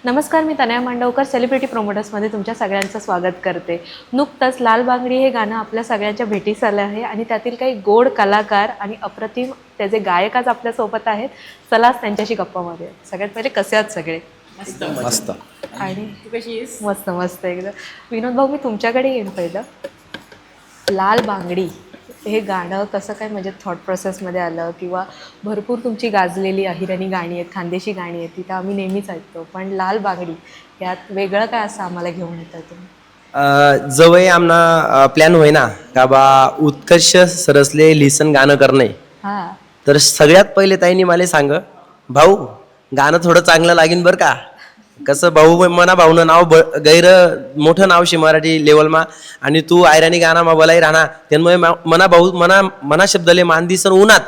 नमस्कार, मी तनया मांडवकर सेलिब्रिटी प्रोमोटर्समध्ये तुमच्या सगळ्यांचं स्वागत करते. नुकतंच लाल बांगडी हे गाणं आपल्या सगळ्यांच्या भेटीस आलं आहे आणि त्यातील काही गोड कलाकार आणि अप्रतिम त्याचे गायक आज आपल्यासोबत आहेत. चला त्यांच्याशी गप्पा मारूया. सगळ्यात पहिले कसे आहात सगळे? मस्त. आणि तू कशी आहेस? मस्त मस्त एकदम. विनोद भाऊ, मी तुमच्याकडे येईन पहिलं. लाल बांगडी हे गाणं कसं काय म्हणजे थॉट प्रोसेसमध्ये आलं, किंवा भरपूर तुमची गाजलेली अहिराणी गाणी आहेत, खानदेशी गाणी आहेत, तिथं आम्ही नेहमीच ऐकतो, पण लाल बांगडी यात वेगळं काय असं आम्हाला घेऊन येतं तुम्ही? जवळ आमना प्लॅन होय ना का बा उत्कर्ष सरसले लिसन गाणं करणे. हां. तर सगळ्यात पहिले ताईंनी मला सांग, भाऊ गाणं थोडं चांगलं लागेल बरं का. कसं भाऊ मना भाऊनं नाव गैर मोठं नाव शे मराठी लेवलमा, आणि तू आयराणी गाणं मा बोलाई राहणार त्यामुळे मना भाऊ मना शब्दले मान दिसन उन्हात,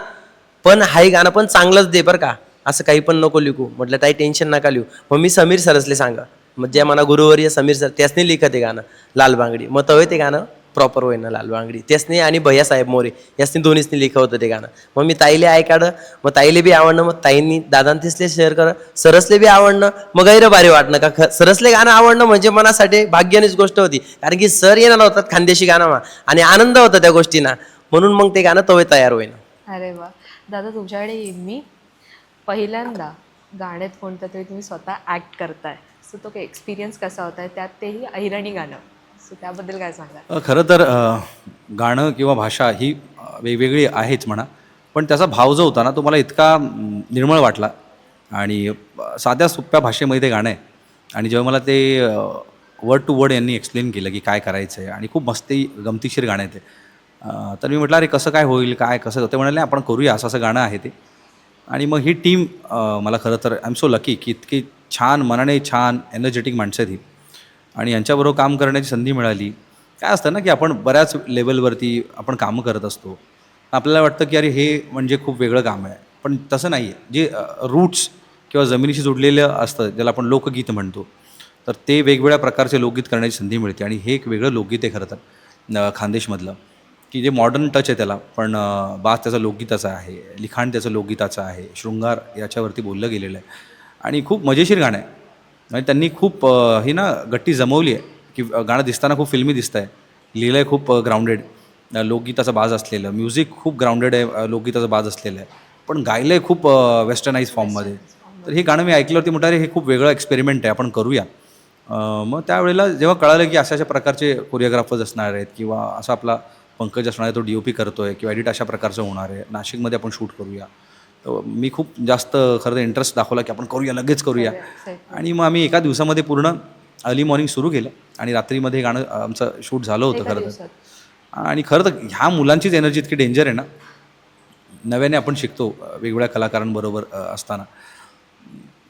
पण हाही गाणं पण चांगलंच दे बरं का. असं काही पण नको लिखू. म्हटलं ताई टेन्शन नका लिहू. मग मी समीर सरसले सांगा, मग ज्या मला गुरुवर्य समीर सर त्यासनी लिखत आहे गाणं लाल बांगडी. मग तवे ते गाणं प्रॉपर होईन ना लाल बांगडी. त्यासनी आणि भैयासाहेब मोरे यासनी दोन्हीसनी लिखत होतं ते गाणं. मग मी ताईले ऐकाडं, मग ताईले बी आवडणं, मग ताईंनी दादांतीसले शेअर कर, सरसले बी आवडणं, मग गैर भारी वाटणं का सरसले गाणं आवडणं म्हणजे मनासाठी भाग्यानेच गोष्ट होती. कारण की सर येणार होतात खानदेशी गाणं आणि आनंद होता त्या गोष्टींना, म्हणून मग ते गाणं तवे तयार होईन. अरे वा दादा, तुमच्याकडे येईन मी. पहिल्यांदा गाण्यात कोणतं तरी तुम्ही स्वतः ॲक्ट करताय, सो तो काही एक्सपिरियन्स कसा होता आहे, त्यात तेही अहिराणी गाणं, सो त्याबद्दल काय सांगा? खरं तर गाणं किंवा भाषा ही वेगवेगळी आहेच म्हणा, पण त्याचा भाव जो होता ना तो मला इतका निर्मळ वाटला. आणि साध्या सोप्या भाषेमध्ये ते गाणं आहे, आणि जेव्हा मला ते वर्ड टू वर्ड यांनी एक्सप्लेन केलं की काय करायचं आहे, आणि खूप मस्ती गमतीशीर गाणं आहे ते. तर मी म्हटलं अरे कसं काय होईल, काय कसं होतं. म्हणाले आपण करूया, असं असं गाणं आहे ते. आणि मग ही टीम, मला खरं तर आय एम सो लकी की इतकी छान मनाने छान एनर्जेटिक माणसं आहेत ही, आणि यांच्याबरोबर काम करण्याची संधी मिळाली. काय असतं ना की आपण बऱ्याच लेवलवरती आपण कामं करत असतो, आपल्याला वाटतं की अरे हे म्हणजे खूप वेगळं काम आहे, पण तसं नाही आहे. जे रूट्स किंवा जमिनीशी जुडलेलं असतं, ज्याला आपण लोकगीत म्हणतो, तर ते वेगवेगळ्या प्रकारचे लोकगीत करण्याची संधी मिळते. आणि हे एक वेगळं लोकगीत आहे खरं तर खानदेशमधलं, की जे मॉडर्न टच आहे त्याला, पण बास त्याचं लोकगीताचं आहे, लिखाण त्याचं लोकगीताचं आहे, शृंगार याच्यावरती बोललं गेलेलं आहे, आणि खूप मजेशीर गाणं आहे. म्हणजे त्यांनी खूप ही ना गट्टी जमवली आहे की गाणं दिसताना खूप फिल्मी दिसतं आहे, लिहिलं आहे खूप ग्राउंडेड, लोकगीताचा बाज असलेलं, म्युझिक खूप ग्राउंडेड आहे, लोकगीताचा बाज असलेलं आहे, पण गायलं आहे खूप वेस्टर्नाइज फॉर्ममध्ये. तर हे गाणं मी ऐकल्यावरती म्हटलं अरे हे खूप वेगळं एक्सपेरिमेंट आहे, आपण करूया. मग त्यावेळेला जेव्हा कळालं की अशा अशा प्रकारचे कोरिओग्राफर्स असणार आहेत, किंवा असा आपला पंकज असणार आहे तो DOP करतो आहे, किंवा एडिट अशा प्रकारचं होणार आहे, नाशिकमध्ये आपण शूट करूया. तर मी खूप जास्त खरं तर इंटरेस्ट दाखवला की आपण करूया, लगेच करूया. आणि मग आम्ही एका दिवसामध्ये पूर्ण अर्ली मॉर्निंग सुरू केलं, आणि रात्रीमध्ये गाणं आमचं शूट झालं होतं खरं तर. आणि खरं तर ह्या मुलांचीच एनर्जी इतकी डेंजर आहे ना, नव्याने आपण शिकतो वेगवेगळ्या कलाकारांबरोबर असताना.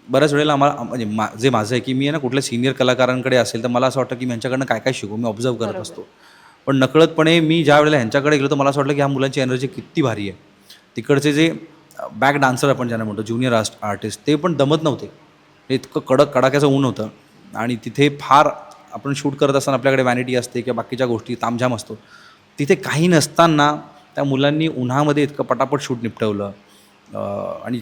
बऱ्याच वेळेला आम्हाला म्हणजे जे माझं आहे की मी आहे ना कुठल्या सिनियर कलाकारांकडे असेल तर मला असं वाटतं की मी ह्यांच्याकडनं काय काय शिकू, मी ऑब्झर्व करत असतो. पण नकळतपणे मी ज्या वेळेला ह्यांच्याकडे गेलो तर मला असं वाटलं की ह्या मुलांची एनर्जी किती भारी आहे. तिकडचे जे बॅक डान्सर आपण ज्यांना म्हणतो, ज्युनियर आर्टिस्ट, ते पण दमत नव्हते. इतकं कडक कडाक्याचं ऊन होतं, आणि तिथे फार आपण शूट करत असताना आपल्याकडे वॅनिटी असते किंवा बाकीच्या गोष्टी तामझाम असतो. तिथे काही नसताना त्या मुलांनी उन्हामध्ये इतकं पटापट शूट निपटवलं. आणि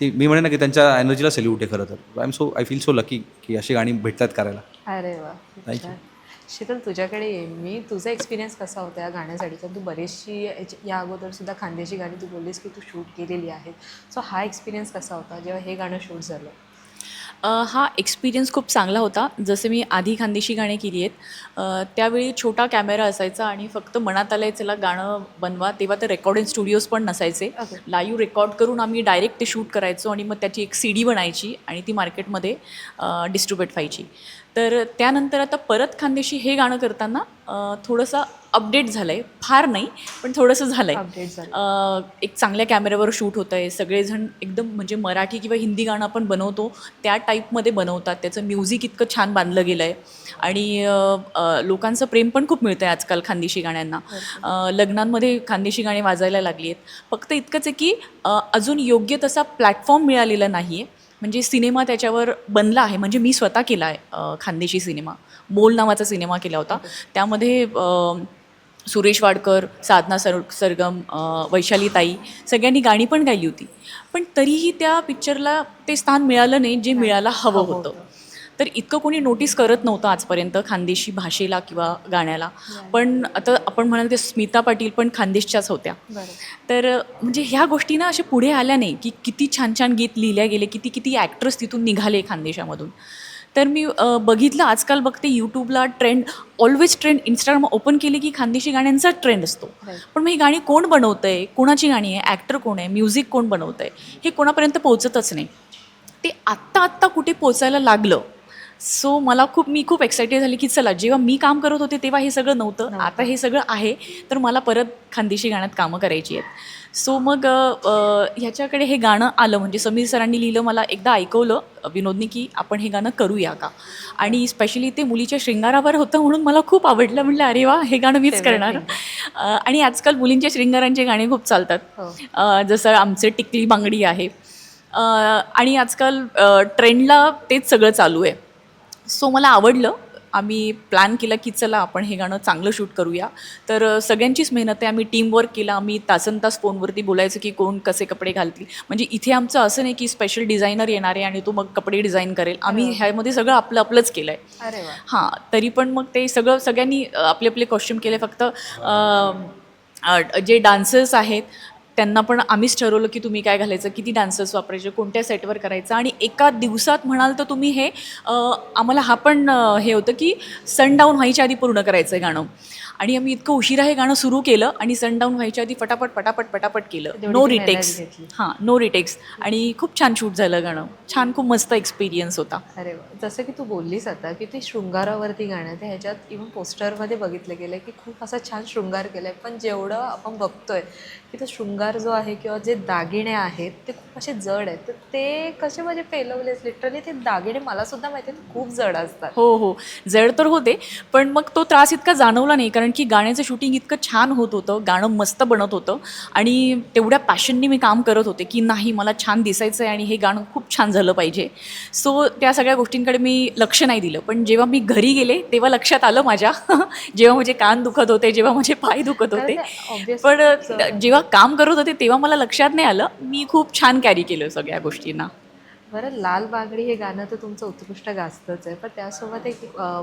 ते मी म्हणेन ना की त्यांच्या एनर्जीला सॅल्यूट आहे खरं तर. आय फील सो लकी की अशी गाणी भेटतात करायला. अरे वा, थँक्यू. शीतल, तुझ्याकडे येईन मी. तुझा एक्सपिरियन्स कसा होता या गाण्यासाठी? कारण तू बरेचशी या अगोदरसुद्धा खानदेशी गाणी तू बोललीस की तू शूट केलेली आहेत, सो हा एक्सपिरियन्स कसा होता जेव्हा हे गाणं शूट झालं? हा एक्सपिरियन्स खूप चांगला होता. जसे मी आधी खानदेशी गाणी केली आहेत, त्यावेळी छोटा कॅमेरा असायचा आणि फक्त मनात आलं आहे चला गाणं बनवा. तेव्हा तर रेकॉर्डिंग स्टुडिओज पण नसायचे. लाईव्ह रेकॉर्ड करून आम्ही डायरेक्ट ते शूट करायचो, आणि मग त्याची एक CD बनायची आणि ती मार्केटमध्ये डिस्ट्रीब्यूट व्हायची. तर त्यानंतर आता परत खानदेशी हे गाणं करताना थोडंसं अपडेट झालं आहे, फार नाही पण थोडंसं झालं अपडेट आहे. एक चांगल्या कॅमेऱ्यावर शूट होतं आहे, सगळेजण एकदम म्हणजे मराठी किंवा हिंदी गाणं आपण बनवतो त्या टाईपमध्ये बनवतात, त्याचं म्युझिक इतकं छान बांधलं गेलं आहे, आणि लोकांचं प्रेम पण खूप मिळतं आहे आजकाल खानदेशी गाण्यांना. लग्नांमध्ये खानदेशी गाणी वाजायला लागली आहेत. फक्त इतकंच आहे की अजून योग्य तसा प्लॅटफॉर्म मिळालेला नाही आहे. म्हणजे सिनेमा त्याच्यावर बनला आहे, म्हणजे मी स्वतः केला आहे खानदेशी सिनेमा. बोल नावाचा सिनेमा केला होता. त्यामध्ये सुरेश वाडकर, साधना सरगम, वैशाली ताई सगळ्यांनी गाणी पण गायली होती. पण तरीही त्या पिक्चरला ते स्थान मिळालं नाही जे मिळायला हवं होतं. तर इतकं कोणी नोटीस करत नव्हतं आजपर्यंत खानदेशी भाषेला किंवा गाण्याला. पण आता आपण म्हणाल ते स्मिता पाटील पण खानदेशच्याच होत्या. तर म्हणजे ह्या गोष्टी ना अशा पुढे आल्या नाही की किती छान छान गीत लिहिल्या गेले, किती किती ॲक्टर्स तिथून निघाले खानदेशामधून. तर मी बघितलं आजकाल बघते यूट्यूबला ऑलवेज ट्रेंड, इंस्टाग्राम ओपन केले की खानदेशी गाण्यांचा ट्रेंड असतो. पण मग ही गाणी कोण बनवतं आहे, कोणाची गाणी आहे, ॲक्टर कोण आहे, म्युझिक कोण बनवतं आहे, हे कोणापर्यंत पोहोचतच नाही. ते आत्ता कुठे पोचायला लागलं. सो मी खूप एक्सायटेड झाली की चला, जेव्हा मी काम करत होते तेव्हा हे सगळं नव्हतं, आता हे सगळं आहे, तर मला परत खानदेशी गाण्यात कामं करायची आहेत. सो मग ह्याच्याकडे हे गाणं आलं, म्हणजे समीर सरांनी लिहिलं, मला एकदा ऐकवलं विनोदनी की आपण हे गाणं करूया का, आणि स्पेशली ते मुलीच्या शृंगारावर होतं म्हणून मला खूप आवडलं. म्हटलं अरे वा, हे गाणं मीच करणार. आणि आजकाल मुलींच्या शृंगारांचे गाणे खूप चालतात, जसं आमचे टिकली बांगडी आहे, आणि आजकाल ट्रेंडला तेच सगळं चालू आहे. सो मला आवडलं. आम्ही प्लॅन केला की चला आपण हे गाणं चांगलं शूट करूया. तर सगळ्यांचीच मेहनत आहे. आम्ही टीमवर्क केला. आम्ही तासनतास फोनवरती बोलायचं की कोण कसे कपडे घालतील. म्हणजे इथे आमचं असं नाही की स्पेशल डिझायनर येणार आहे आणि तो मग कपडे डिझाईन करेल. आम्ही ह्यामध्ये सगळं आपलंच केलं आहे. हां, तरी पण मग ते सगळ्यांनी आपले आपले कॉस्ट्युम केले. फक्त जे डान्सर्स आहेत त्यांना पण आम्हीच ठरवलं की तुम्ही काय घालायचं, किती डान्सर्स वापरायचे, कोणत्या सेटवर करायचं. आणि एका दिवसात म्हणाल तर तुम्ही हे आम्हाला हा पण हे होतं की सनडाऊन व्हायच्या आधी पूर्ण करायचं आहे गाणं. आणि आम्ही इतकं उशिरा हे गाणं सुरू केलं आणि सनडाऊन व्हायच्या आधी पटापट केलं. No retakes. हां, नो रिटेक्स. आणि खूप छान शूट झालं गाणं. छान, खूप मस्त एक्सपिरियन्स होता. अरे वा. जसं की तू बोललीस आता की ते शृंगारावरती गाणं आहे, ते ह्याच्यात इव्हन पोस्टरमध्ये बघितलं गेलं की खूप असा छान शृंगार केला आहे. पण जेवढं आपण बघतोय की तो शृंगार जो आहे किंवा जे दागिने आहेत ते खूप असे जड आहेत, तर ते कसे म्हणजे पेलवलेस. लिटरली ते दागिने मला सुद्धा माहिती आहेत खूप जड असतात. हो, जड तर होते, पण मग तो त्रास इतका जाणवला नाही, कारण की गाण्याचं शूटिंग इतकं छान होत होतं, गाणं मस्त बनत होतं आणि तेवढ्या पॅशननी मी काम करत होते की नाही, मला छान दिसायचं आहे आणि हे गाणं खूप छान झालं पाहिजे. सो त्या सगळ्या गोष्टींकडे मी लक्ष नाही दिलं. पण जेव्हा मी घरी गेले तेव्हा लक्षात आलं माझ्या जेव्हा माझे कान दुखत होते, जेव्हा माझे पाय दुखत होते, पण जेव्हा काम करत होते तेव्हा मला लक्षात नाही आलं. मी खूप छान कॅरी केलं सगळ्या गोष्टींना. बरं, लाल बांगडी हे गाणं तर तुमचं उत्कृष्ट गाजतंच आहे, पण त्यासोबत एक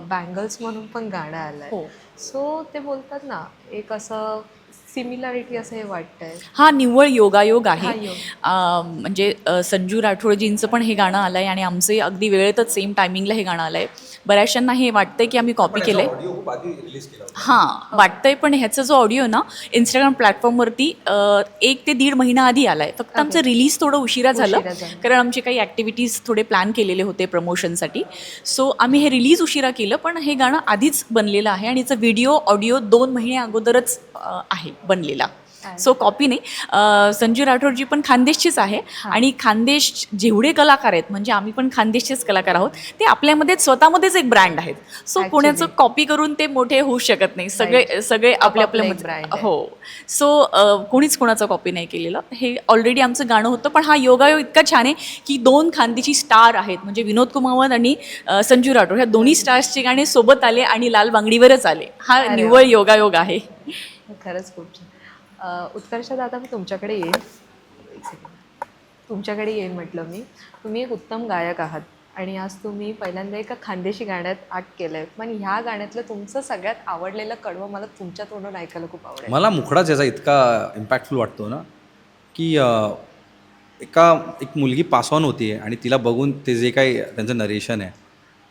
बँगल्स म्हणून पण गाणं आलं आहे. सो ते बोलतात ना, एक असं सिमिलॅरिटी असं हे वाटतंय. हा निव्वळ योगायोग आहे. म्हणजे संजू राठोडजींचं पण हे गाणं आलं आहे आणि आमचे अगदी वेळेतच सेम टायमिंगला हे गाणं आलं आहे. बऱ्याचशांना हे वाटतंय की आम्ही कॉपी केलं आहे. हां, वाटतंय, पण ह्याचा जो ऑडिओ ना इंस्टाग्राम प्लॅटफॉर्मवरती 1 ते 1.5 महिना आधी आला आहे. फक्त आमचं रिलीज थोडं उशिरा झालं, कारण आमचे काही ॲक्टिव्हिटीज थोडे प्लॅन केलेले होते प्रमोशनसाठी. सो आम्ही हे रिलीज उशिरा केलं, पण हे गाणं आधीच बनलेलं आहे आणि याचा व्हिडिओ ऑडिओ 2 महिने अगोदरच आहे बनलेला. सो कॉपी नाही. संजू राठोडजी पण खानदेशचीच आहे आणि खानदेश जेवढे कलाकार आहेत, म्हणजे आम्ही पण खानदेशचेच कलाकार आहोत, ते आपल्यामध्येच स्वतःमध्येच एक ब्रँड आहेत. सो कोणाचं कॉपी करून ते मोठे होऊ शकत नाही. सगळे आपल्या हो. सो कोणीच कोणाचं कॉपी नाही केलेलं. हे ऑलरेडी आमचं गाणं होतं. पण हा योगायोग इतका छान आहे की 2 खानदेशी स्टार आहेत, म्हणजे विनोद कुमावत आणि संजू राठोड, ह्या दोन्ही स्टार्सचे गाणे सोबत आले आणि लाल बांगडीवरच आले. हा निव्वळ योगायोग आहे. खरंच खूप छान. उत्कर्ष दादा, मी तुमच्याकडे येईन. एक सेकंड. तुमच्याकडे येईन म्हटलं मी. तुम्ही एक उत्तम गायक आहात आणि आज तुम्ही पहिल्यांदा एका खानदेशी गाण्यात ॲक्ट केलं आहे. पण ह्या गाण्यातलं तुमचं सगळ्यात आवडलेलं कडवं मला तुमच्या तोंडून ऐकायला खूप आवडेल. मला मुखडाच याचा इतका इम्पॅक्टफुल वाटतो ना की एक मुलगी पास ऑन होती आहे आणि तिला बघून ते जे काही त्यांचं नरेशन आहे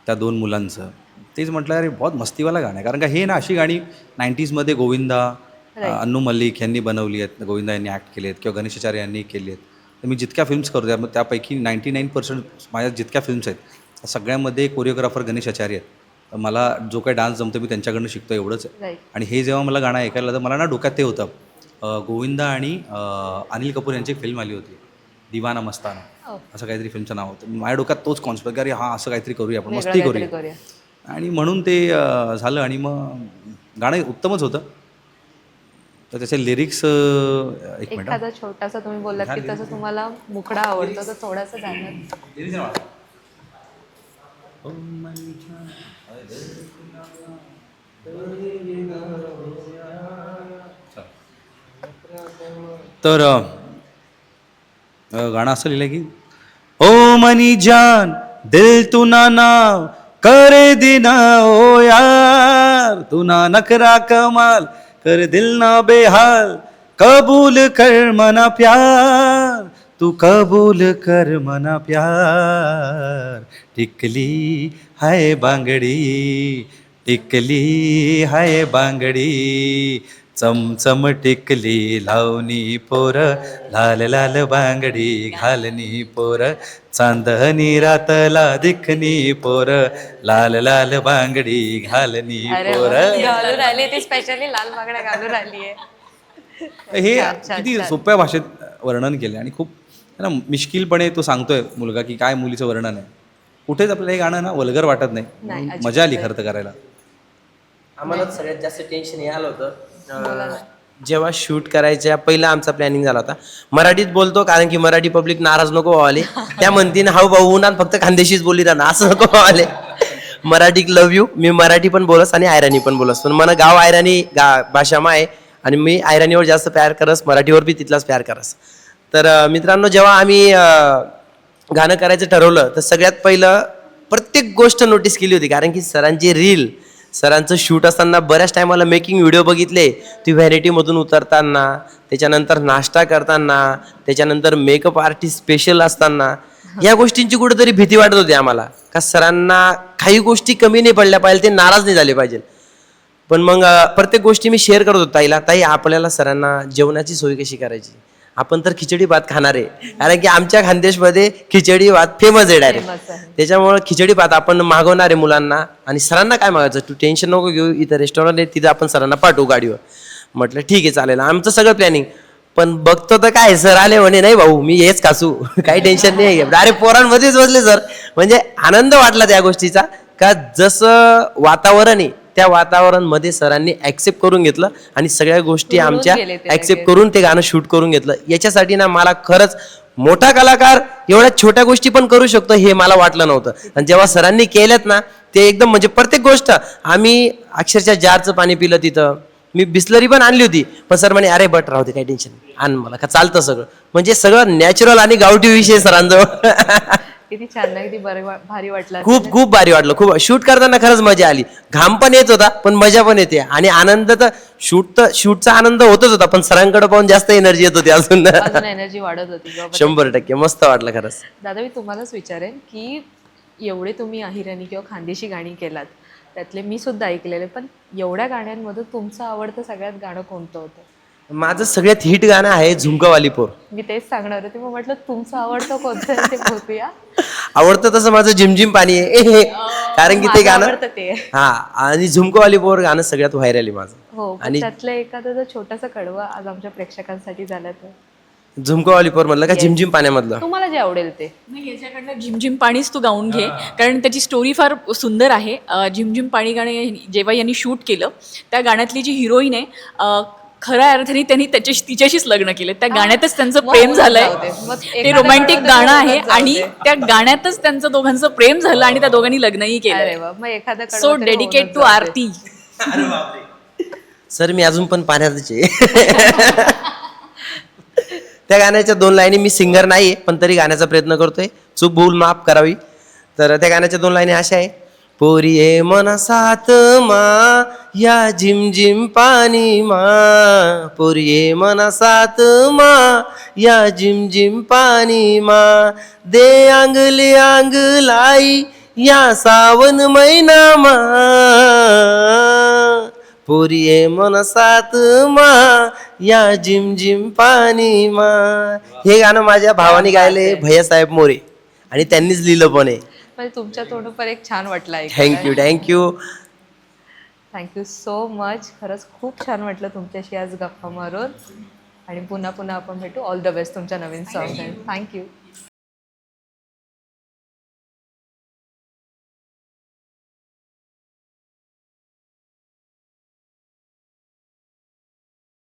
त्या 2 मुलांचं, तेच म्हटलं अरे बहुत मस्तीवाला गाणं आहे. कारण का हे ना अशी गाणी 90sमध्ये गोविंदा, अन्नू मल्लिक यांनी बनवली आहेत, गोविंदा यांनी ॲक्ट केले आहेत किंवा गणेश आचार्य यांनी केले आहेत. तर मी जितक्या फिल्म्स करतो त्यापैकी 99% माझ्या जितक्या फिल्म्स आहेत त्या सगळ्यामध्ये कोरिओग्राफर गणेश आचार्य आहेत. तर मला जो काही डान्स जमतो मी त्यांच्याकडनं शिकतो, एवढंच आहे. आणि हे जेव्हा मला गाणं ऐकायला तर मला ना डोक्यात ते होतं, गोविंदा आणि अनिल कपूर यांची एक फिल्म आली होती दिवाना मस्ताना, असं काहीतरी फिल्मचं नाव होतं. माझ्या डोक्यात तोच कॉन्सेप्ट की अरे हां, असं काहीतरी करूया आपण, मस्ती करूया. आणि म्हणून ते झालं आणि मग गाणं उत्तमच होतं. तर त्याचे लिरिक्स एक मिनिट. एखादा छोटासा तुम्ही बोललात की तसं तुम्हाला मुखडा आवडतो, तर थोडासा गाणं. तर गाणं असं लिहिलं की ओ मनी जान दिल तू ना नाव करे दिना ओ यार, तू ना नखरा कमाल कर दिल ना बेहाल, कबूल कर मना प्यार, तू कबूल कर मना प्यार. टिकली हाय बांगडी, टिकली हाय बांगडी, चमचम टिकली लावणी पोर, लाल लाल बांगडी घालनी पोर, चांदणी रातला दिखनी पोर, लाल लाल बांगडी घालनी अरे पोर. वा, घालून आली ती स्पेशली लाल बांगड्या घालून आली आहे. हे छान, छान, किती छान. सोप्या भाषेत वर्णन केलं आणि खूप है ना मिश्किलपणे तो सांगतोय मुलगा की काय मुलीचं वर्णन आहे. कुठेच आपल्याला हे गाणं ना वल्गर वाटत नाही, नाही. अजिबात मजा आली खरं तर करायला. आम्हाला सगळ्यात जास्त टेन्शन हे आलं होतं जेव्हा शूट करायच्या पहिला आमचा प्लॅनिंग झाला होता. मराठीत बोलतो कारण की मराठी पब्लिक नाराज नको व्हावले. त्या म्हणतीन हाऊ भाऊ उन्हात फक्त खानदेशीच बोलली ना असं नको व्हावले. मराठी लव यू, मी मराठी पण बोलस आणि आयराणी पण बोलस, पण मला गाव आयराणी भाषामा आहे आणि मी आयराणीवर जास्त प्यार करस, मराठीवर बी तिथलाच प्यार करस. तर मित्रांनो जेव्हा आम्ही गाणं करायचं ठरवलं तर सगळ्यात पहिलं प्रत्येक गोष्ट नोटीस केली होती कारण की सरांची रील, सरांचं शूट असताना बऱ्याच टायमाला मेकिंग व्हिडिओ बघितले. ती व्हॅनिटीमधून उतरताना, त्याच्यानंतर नाश्ता करताना, त्याच्यानंतर मेकअप आर्टिस्ट स्पेशल असताना या गोष्टींची कुठेतरी भीती वाटत होती आम्हाला का सरांना काही गोष्टी कमी नाही पडल्या पाहिजे, ते नाराज नाही झाले पाहिजे. पण मग प्रत्येक गोष्टी मी शेअर करत होतो ताईला. ताई आपल्याला सरांना जेवणाची सोय कशी करायची, आपण तर खिचडी भात खाणार आहे कारण की आमच्या खानदेशमध्ये खिचडी भात फेमस आहे डायरेक्ट. त्याच्यामुळे खिचडी भात आपण मागवणार आहे मुलांना आणि सरांना काय मागायचं, तू टेन्शन नको घेऊ, इथं रेस्टॉरंट आहे तिथं आपण सरांना पाठवू गाडीवर. म्हटलं ठीक आहे चालेल, आमचं सगळं प्लॅनिंग. पण बघतो तर काय सर आले म्हणे नाही भाऊ मी हेच खासू, काही टेन्शन नाही. डायरेक्ट पोरांमध्येच बसले सर. म्हणजे आनंद वाटला त्या गोष्टीचा का जसं वातावरण आहे त्या वातावरण मध्ये सरांनी ऍक्सेप्ट करून घेतलं आणि सगळ्या गोष्टी रुळून आमच्या गेले ते ऍक्सेप्ट लगेच. करून ते गाणं शूट करून घेतलं. याच्यासाठी ना मला खरंच मोठा कलाकार एवढ्या छोट्या गोष्टी पण करू शकतो हे मला वाटलं नव्हतं. आणि जेव्हा सरांनी केल्यात ना ते एकदम म्हणजे प्रत्येक गोष्ट आम्ही अक्षरशः जारचं पाणी पिलं तिथं. मी बिस्लरी पण आणली होती पण सर म्हणे अरे बट राहू दे काही टेन्शन आण मला का चालतं सगळं. म्हणजे सगळं नॅचरल आणि गावठी विषय सरांजवळ. किती छान ना, किती भारी वाटलं. खूप खूप भारी वाटलं. खूप शूट करताना खरंच मजा आली. घाम पण येत होता पण मजा पण येते आणि आनंद तर शूटचा आनंद होतच होता पण सरांकडे पाहून जास्त एनर्जी येत होती अजून. अजून एनर्जी वाढत होती बाबा. 100% मस्त वाटलं खरंच. दादा मी तुम्हालाच विचारेन की एवढे तुम्ही अहिराणी किंवा खानदेशी गाणी केलात त्यातले मी सुद्धा ऐकलेले, पण एवढ्या गाण्यांमधून तुमचं आवडतं सगळ्यात गाणं कोणतं होतं? माझं सगळ्यात हिट गाणं आहे झुमकावाली पोर. मी तेच सांगणार होते, मग म्हटलं तुमचं आवडतं कोणतं आहे ते बघूया. आवडतं तसं माझं झिमझिम पाणी आहे. कारण की ते माझं गाणं आवडतं ते. हा आणि झुमकावाली पोर गाणं सगळ्यात व्हायरल आहे माझं. हो, पण आणि त्यातलं एखादं जर छोटंसं कडवं आज आमच्या प्रेक्षकांसाठी झालं तर झुमकावाली पोर म्हणलं का झिमझिम पाण्यामधलं. तुम्हाला जे आवडेल ते. नाही याच्याकडनं झिमझिम पाणीच तू गाऊन घे कारण त्याची स्टोरी फार सुंदर आहे. झिमझिम पाणी गाणे जेव्हा यांनी शूट केलं त्या गाण्यातली जी हिरोईन आहे खऱ्या अर्थाने त्यांनी तिच्याशीच लग्न केलं. त्या गाण्यातच त्यांचं मग प्रेम होऊनच झालंय. जाऊ दे. मग ते एखाद्या रोमॅन्टिक गाण्यात गाणं आहे होऊनच जाऊ आणि दे. त्या गाण्यातच त्यांचं दोघांचं प्रेम झालं आणि त्या दोघांनी लग्नही अरे केलं. वा, मग एखादं कडवं सो तरी डेडिकेट होऊनच टू जाऊ दे. आरती. सर मी अजून पण पाण्यातच आहे. त्या गाण्याच्या 2 लाईनी मी सिंगर नाहीये पण तरी गाण्याचा प्रयत्न करतोय. चूक भूल माफ करावी. तर त्या गाण्याच्या 2 लाईनी अशा आहे. पोरिये मन सात मा या झिमझिम पाणी मा, पोरिये मन सात मा या झिमझिम पाणी मा, दे आंगले आंग लाई या सावन महिना मा, पोरिये मन सात मा या झिमझिम पाणी मा. हे गाणं माझ्या भावाने गायले भैयासाहेब मोरे आणि त्यांनीच लिहिलं पण आहे. म्हणजे तुमच्या तोंडून पण एक छान वाटलं आहे. Thank you thank you. Thank you so much. खरंच खूप छान वाटलं तुमच्याशी आज गप्पा मारून आणि पुन्हा पुन्हा आपण भेटू. ऑल द बेस्ट तुमच्या नवीन सॉंग. थँक्यू.